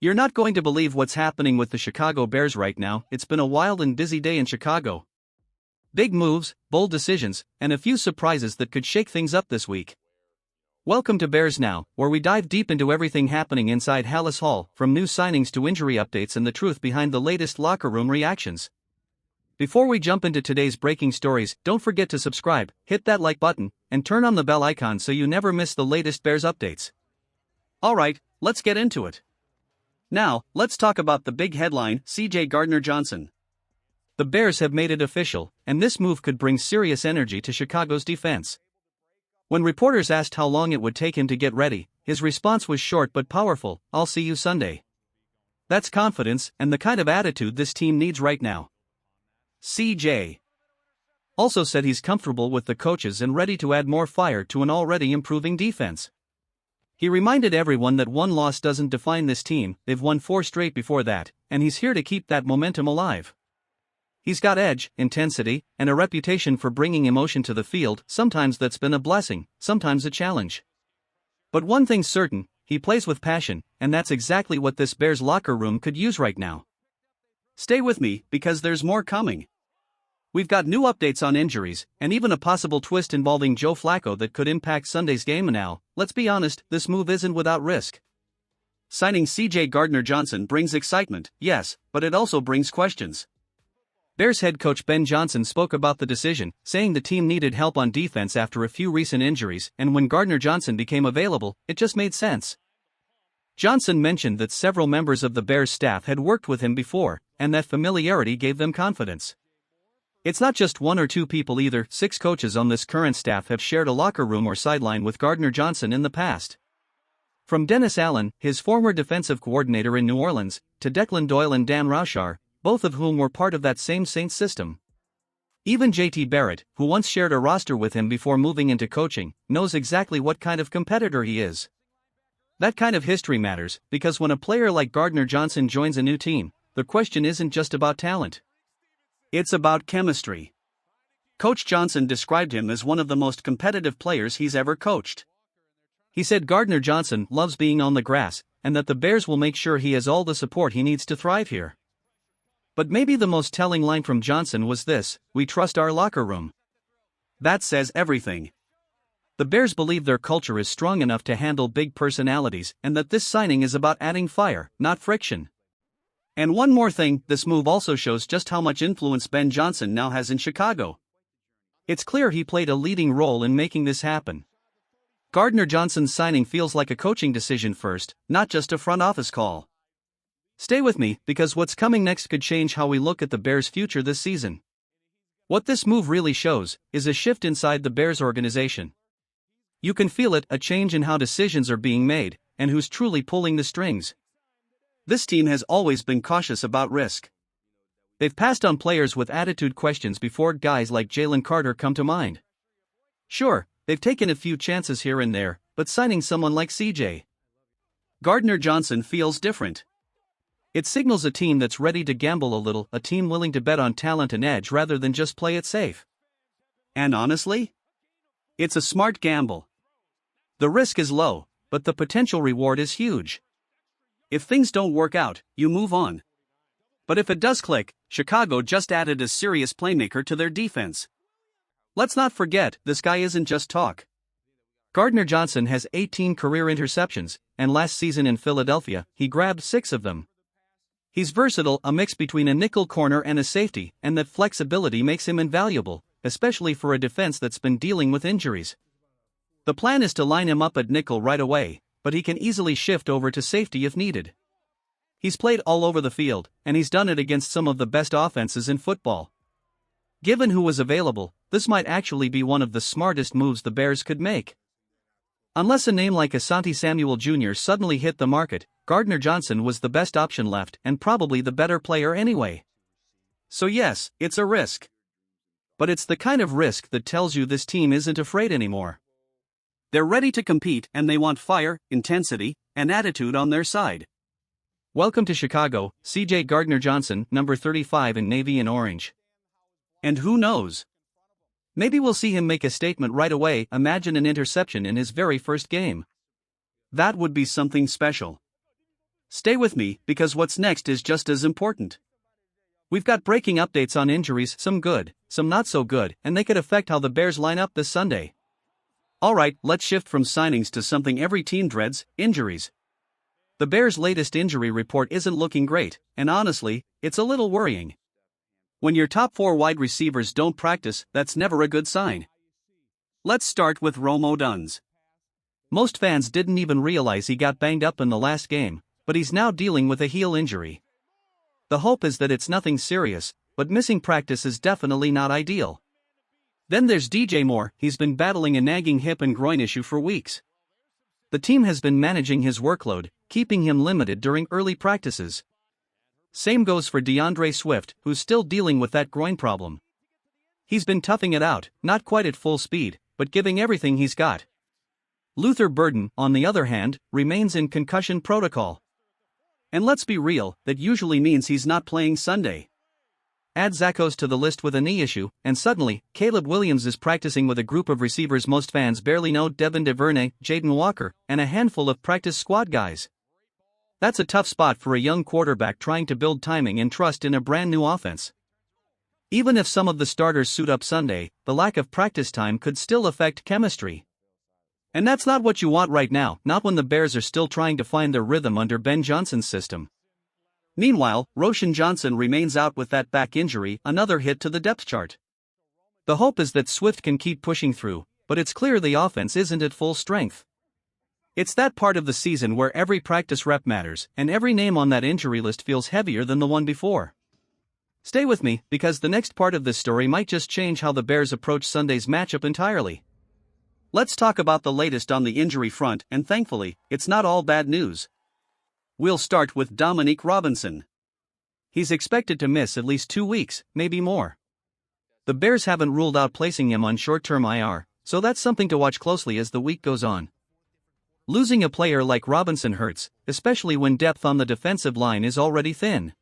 You're not going to believe what's happening with the Chicago Bears right now. It's been a wild and busy day in Chicago. Big moves, bold decisions, and a few surprises that could shake things up this week. Welcome to Bears Now, where we dive deep into everything happening inside Halas Hall, from new signings to injury updates and the truth behind the latest locker room reactions. Before we jump into today's breaking stories, don't forget to subscribe, hit that like button, and turn on the bell icon so you never miss the latest Bears updates. Alright, let's get into it. Now, let's talk about the big headline: CJ Gardner-Johnson. The Bears have made it official, and this move could bring serious energy to Chicago's defense. When reporters asked how long it would take him to get ready, his response was short but powerful: "I'll see you Sunday." That's confidence, and the kind of attitude this team needs right now. CJ also said he's comfortable with the coaches and ready to add more fire to an already improving defense. He reminded everyone that one loss doesn't define this team. They've won 4 straight before that, and he's here to keep that momentum alive. He's got edge, intensity, and a reputation for bringing emotion to the field. Sometimes that's been a blessing, sometimes a challenge. But one thing's certain: he plays with passion, and that's exactly what this Bears locker room could use right now. Stay with me, because there's more coming. We've got new updates on injuries, and even a possible twist involving Joe Flacco that could impact Sunday's game. Now, let's be honest, this move isn't without risk. Signing CJ Gardner-Johnson brings excitement, yes, but it also brings questions. Bears head coach Ben Johnson spoke about the decision, saying the team needed help on defense after a few recent injuries, and when Gardner-Johnson became available, it just made sense. Johnson mentioned that several members of the Bears staff had worked with him before, and that familiarity gave them confidence. It's not just 1 or 2 people either. 6 coaches on this current staff have shared a locker room or sideline with Gardner-Johnson in the past. From Dennis Allen, his former defensive coordinator in New Orleans, to Declan Doyle and Dan Roushar, both of whom were part of that same Saints system. Even JT Barrett, who once shared a roster with him before moving into coaching, knows exactly what kind of competitor he is. That kind of history matters, because when a player like Gardner-Johnson joins a new team, the question isn't just about talent. It's about chemistry. Coach Johnson described him as one of the most competitive players he's ever coached. He said Gardner-Johnson loves being on the grass, and that the Bears will make sure he has all the support he needs to thrive here. But maybe the most telling line from Johnson was this: "We trust our locker room." That says everything. The Bears believe their culture is strong enough to handle big personalities, and that this signing is about adding fire, not friction. And one more thing, this move also shows just how much influence Ben Johnson now has in Chicago. It's clear he played a leading role in making this happen. Gardner-Johnson's signing feels like a coaching decision first, not just a front office call. Stay with me, because what's coming next could change how we look at the Bears' future this season. What this move really shows is a shift inside the Bears organization. You can feel it, a change in how decisions are being made, and who's truly pulling the strings. This team has always been cautious about risk. They've passed on players with attitude questions before. Guys like Jalen Carter come to mind. Sure, they've taken a few chances here and there, but signing someone like CJ Gardner-Johnson feels different. It signals a team that's ready to gamble a little, a team willing to bet on talent and edge rather than just play it safe. And honestly, it's a smart gamble. The risk is low, but the potential reward is huge. If things don't work out, you move on. But if it does click, Chicago just added a serious playmaker to their defense. Let's not forget, this guy isn't just talk. Gardner-Johnson has 18 career interceptions, and last season in Philadelphia, he grabbed 6 of them. He's versatile, a mix between a nickel corner and a safety, and that flexibility makes him invaluable, especially for a defense that's been dealing with injuries. The plan is to line him up at nickel right away, but he can easily shift over to safety if needed. He's played all over the field, and he's done it against some of the best offenses in football. Given who was available, this might actually be one of the smartest moves the Bears could make. Unless a name like Asante Samuel Jr. suddenly hit the market, Gardner-Johnson was the best option left and probably the better player anyway. So yes, it's a risk. But it's the kind of risk that tells you this team isn't afraid anymore. They're ready to compete, and they want fire, intensity, and attitude on their side. Welcome to Chicago, CJ Gardner-Johnson, number 35 in navy and orange. And who knows? Maybe we'll see him make a statement right away. Imagine an interception in his very first game. That would be something special. Stay with me, because what's next is just as important. We've got breaking updates on injuries, some good, some not so good, and they could affect how the Bears line up this Sunday. Alright, let's shift from signings to something every team dreads: injuries. The Bears' latest injury report isn't looking great, and honestly, it's a little worrying. When your top 4 wide receivers don't practice, that's never a good sign. Let's start with odunze. Most fans didn't even realize he got banged up in the last game, but he's now dealing with a heel injury. The hope is that it's nothing serious, but missing practice is definitely not ideal. Then there's DJ Moore. He's been battling a nagging hip and groin issue for weeks. The team has been managing his workload, keeping him limited during early practices. Same goes for DeAndre Swift, who's still dealing with that groin problem. He's been toughing it out, not quite at full speed, but giving everything he's got. Luther Burden, on the other hand, remains in concussion protocol. And let's be real, that usually means he's not playing Sunday. Add Zaccheaus to the list with a knee issue, and suddenly, Caleb Williams is practicing with a group of receivers most fans barely know: Devin DuVernay, Jaden Walker, and a handful of practice squad guys. That's a tough spot for a young quarterback trying to build timing and trust in a brand new offense. Even if some of the starters suit up Sunday, the lack of practice time could still affect chemistry. And that's not what you want right now, not when the Bears are still trying to find their rhythm under Ben Johnson's system. Meanwhile, Roschon Johnson remains out with that back injury, another hit to the depth chart. The hope is that Swift can keep pushing through, but it's clear the offense isn't at full strength. It's that part of the season where every practice rep matters, and every name on that injury list feels heavier than the one before. Stay with me, because the next part of this story might just change how the Bears approach Sunday's matchup entirely. Let's talk about the latest on the injury front, and thankfully, it's not all bad news. We'll start with Dominique Robinson. He's expected to miss at least 2 weeks, maybe more. The Bears haven't ruled out placing him on short-term IR, so that's something to watch closely as the week goes on. Losing a player like Robinson hurts, especially when depth on the defensive line is already thin.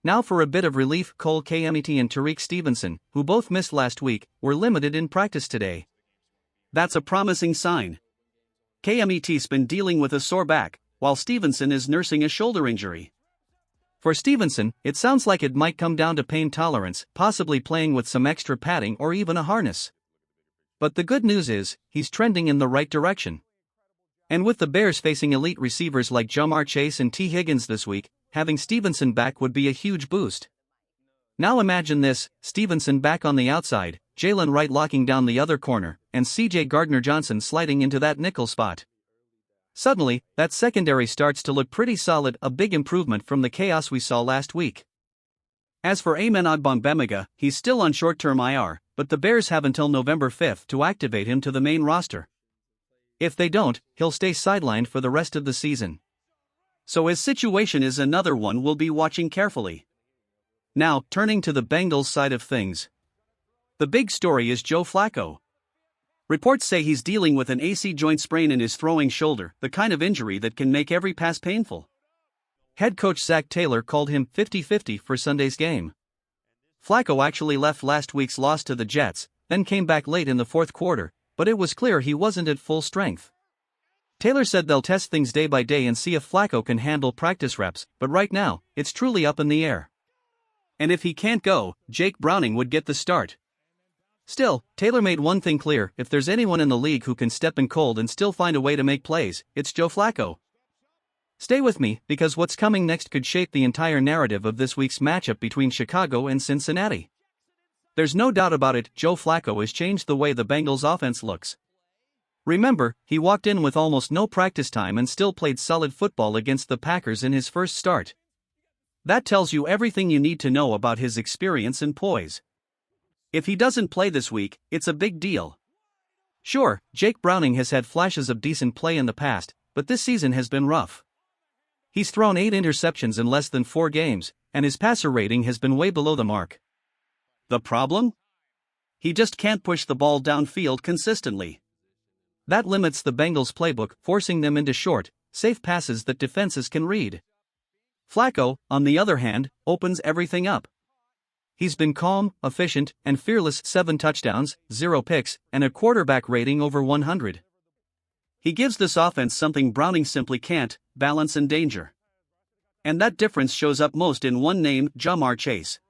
Now for a bit of relief: Cole Kmet and Tyrique Stevenson, who both missed last week, were limited in practice today. That's a promising sign. Kmet's been dealing with a sore back, while Stevenson is nursing a shoulder injury. For Stevenson, it sounds like it might come down to pain tolerance, possibly playing with some extra padding or even a harness. But the good news is, he's trending in the right direction. And with the Bears facing elite receivers like Ja'Marr Chase and T. Higgins this week, having Stevenson back would be a huge boost. Now imagine this: Stevenson back on the outside, Jalen Wright locking down the other corner, and CJ Gardner-Johnson sliding into that nickel spot. Suddenly, that secondary starts to look pretty solid, a big improvement from the chaos we saw last week. As for Amen Ogbongbemiga, he's still on short-term IR, but the Bears have until November 5th to activate him to the main roster. If they don't, he'll stay sidelined for the rest of the season. So his situation is another one we'll be watching carefully. Now, turning to the Bengals side of things. The big story is Joe Flacco. Reports say he's dealing with an AC joint sprain in his throwing shoulder, the kind of injury that can make every pass painful. Head coach Zach Taylor called him 50-50 for Sunday's game. Flacco actually left last week's loss to the Jets, then came back late in the fourth quarter, but it was clear he wasn't at full strength. Taylor said they'll test things day by day and see if Flacco can handle practice reps, but right now, it's truly up in the air. And if he can't go, Jake Browning would get the start. Still, Taylor made one thing clear: if there's anyone in the league who can step in cold and still find a way to make plays, it's Joe Flacco. Stay with me, because what's coming next could shape the entire narrative of this week's matchup between Chicago and Cincinnati. There's no doubt about it, Joe Flacco has changed the way the Bengals' offense looks. Remember, he walked in with almost no practice time and still played solid football against the Packers in his first start. That tells you everything you need to know about his experience and poise. If he doesn't play this week, it's a big deal. Sure, Jake Browning has had flashes of decent play in the past, but this season has been rough. He's thrown 8 interceptions in less than 4 games, and his passer rating has been way below the mark. The problem? He just can't push the ball downfield consistently. That limits the Bengals' playbook, forcing them into short, safe passes that defenses can read. Flacco, on the other hand, opens everything up. He's been calm, efficient, and fearless: 7 touchdowns, 0 picks, and a quarterback rating over 100. He gives this offense something Browning simply can't: balance and danger. and that difference shows up most in one name, Jamar Chase.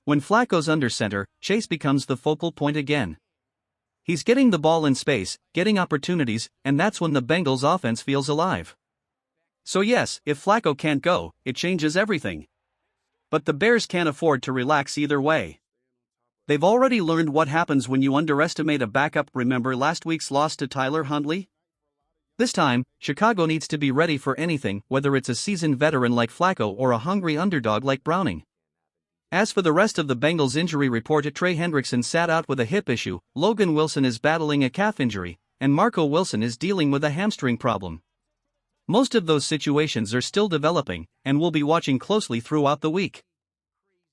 When Flacco's under center, Chase becomes the focal point again. He's getting the ball in space, getting opportunities, and that's when the Bengals offense feels alive. So yes, if Flacco can't go, it changes everything. But the Bears can't afford to relax either way. They've already learned what happens when you underestimate a backup. Remember last week's loss to Tyler Huntley? This time, Chicago needs to be ready for anything, whether it's a seasoned veteran like Flacco or a hungry underdog like Browning. As for the rest of the Bengals injury report, Trey Hendrickson sat out with a hip issue, Logan Wilson is battling a calf injury, and Marco Wilson is dealing with a hamstring problem. Most of those situations are still developing, and we'll be watching closely throughout the week.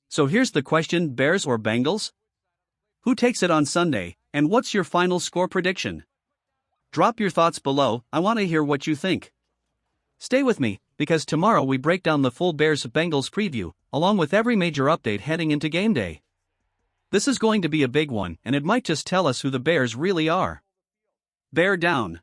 So here's the question: Bears or Bengals? Who takes it on Sunday, and what's your final score prediction? Drop your thoughts below, I want to hear what you think. Stay with me, because tomorrow we break down the full Bears-Bengals preview, along with every major update heading into game day. This is going to be a big one, and it might just tell us who the Bears really are. Bear down.